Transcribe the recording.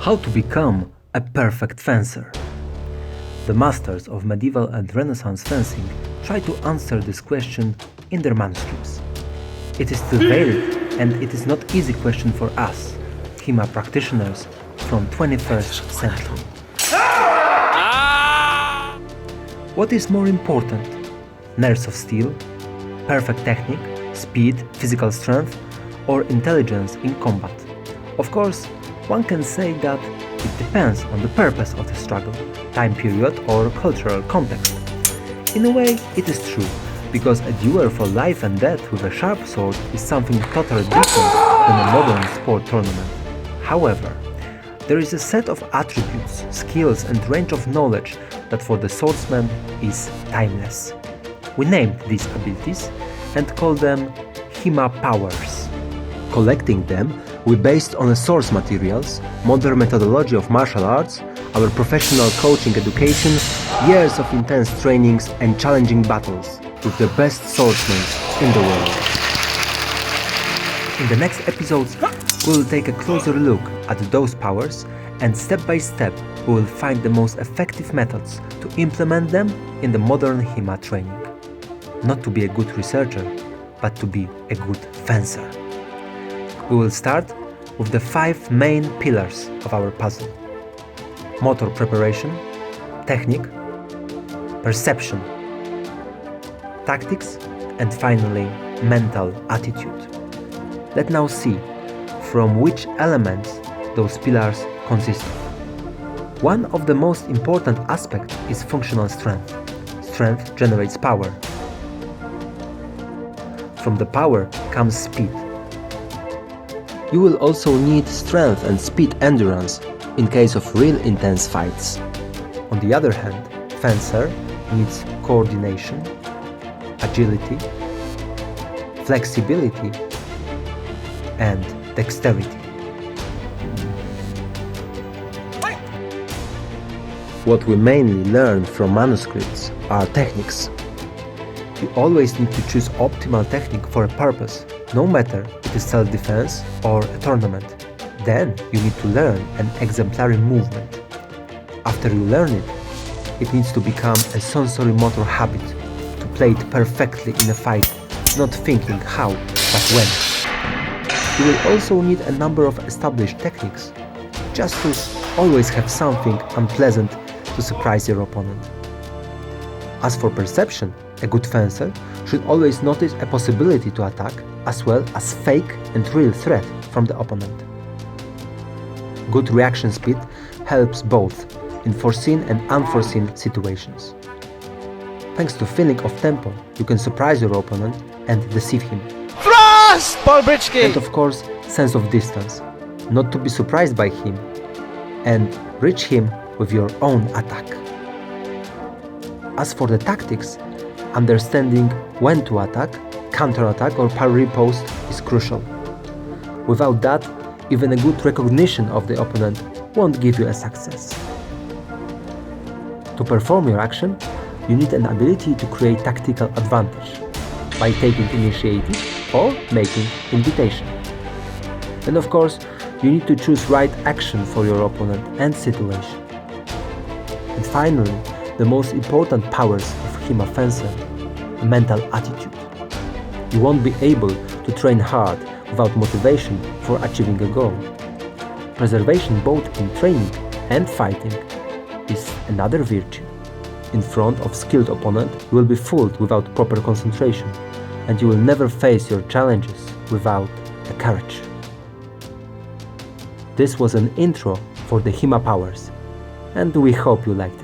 How to become a perfect fencer? The masters of medieval and Renaissance fencing try to answer this question in their manuscripts. It is still varied, and it is not easy question for us, HEMA practitioners from 21st century. What is more important? Nerves of steel, perfect technique, speed, physical strength, or intelligence in combat? Of course, one can say that it depends on the purpose of the struggle, time period, or cultural context. In a way, it is true, because a duel for life and death with a sharp sword is something totally different than a modern sport tournament. However, there is a set of attributes, skills, and range of knowledge that for the swordsman is timeless. We named these abilities and called them HEMA Powers. Collecting them, we based on the source materials, modern methodology of martial arts, our professional coaching education, years of intense trainings and challenging battles with the best swordsmen in the world. In the next episodes, we will take a closer look at those powers, and step by step we will find the most effective methods to implement them in the modern HEMA training. Not to be a good researcher, but to be a good fencer. We will start with the 5 main pillars of our puzzle: motor preparation, technique, perception, tactics, and finally mental attitude. Let's now see from which elements those pillars consist of. One of the most important aspects is functional strength. Strength generates power. From the power comes speed. You will also need strength and speed endurance in case of real intense fights. On the other hand, fencer needs coordination, agility, flexibility, and dexterity. What we mainly learn from manuscripts are techniques. You always need to choose optimal technique for a purpose, no matter it is self-defense or a tournament. Then you need to learn an exemplary movement. After you learn it, it needs to become a sensory motor habit to play it perfectly in a fight, not thinking how, but when. You will also need a number of established techniques, just to always have something unpleasant to surprise your opponent. As for perception, a good fencer should always notice a possibility to attack as well as fake and real threat from the opponent. Good reaction speed helps both in foreseen and unforeseen situations. Thanks to feeling of tempo, you can surprise your opponent and deceive him. Thrust! Polbryczki! And of course, sense of distance, not to be surprised by him and reach him with your own attack. As for the tactics, understanding when to attack, counterattack or parry post is crucial. Without that, even a good recognition of the opponent won't give you a success. To perform your action, you need an ability to create tactical advantage by taking initiative or making invitation. And of course, you need to choose right action for your opponent and situation. And finally, the most important powers of HEMA fencer, mental attitude. You won't be able to train hard without motivation for achieving a goal. Preservation both in training and fighting is another virtue. In front of skilled opponent, you will be fooled without proper concentration, and you will never face your challenges without the courage. This was an intro for the HEMA Powers, and we hope you liked it.